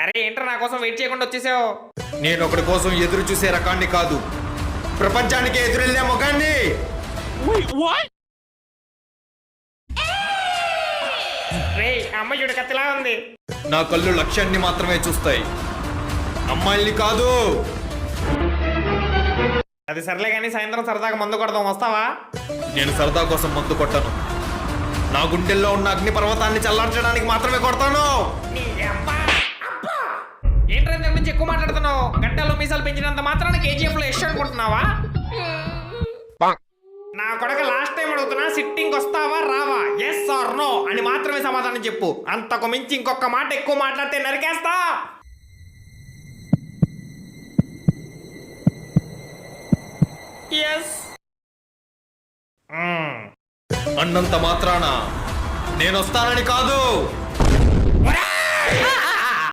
అరే ఏంట్రా నా కోసం వెయిట్ చేయకుండా వచ్చేసావు? నేను ఒకడి కోసం ఎదురు చూసే రకాన్ని కాదు, ప్రపంచానికి ఎదురెళ్ళే ముఖాన్ని. రే అమ్మాయి కత్తిలా ఉంది. నా కళ్ళు లక్ష్యాన్ని మాత్రమే చూస్తాయి, అమ్మాయిల్ని కాదు. అది సర్లే కానీ సాయంత్రం సరదాగా మందు కొడదాం, వస్తావా? నేను సరదా కోసం మందు కొట్టాను, నా గుండెల్లో ఉన్న అగ్ని పర్వతాన్ని చల్లార్చడానికి మాత్రమే కొడతాను. ఏంట్రా ఇంతకు మించి ఎక్కువ మాట్లాడుతున్నావు? గడ్డలు మీసాలు పెంచినంత మాత్రాన కేజీఎఫ్ లో యశ్ అనుకుంటున్నావా? నా కొడక లాస్ట్ టైం అడుగుతున్నా, సిట్టింగ్ వస్తావా రావా, ఎస్ ఆర్ నో అని మాత్రమే సమాధానం చెప్పు. అంతకు మించి ఇంకొక మాట ఎక్కువ మాట్లాడితే నరికేస్తా. ఎస్ అన్నంత మాత్రాన నేను వస్తానని కాదు.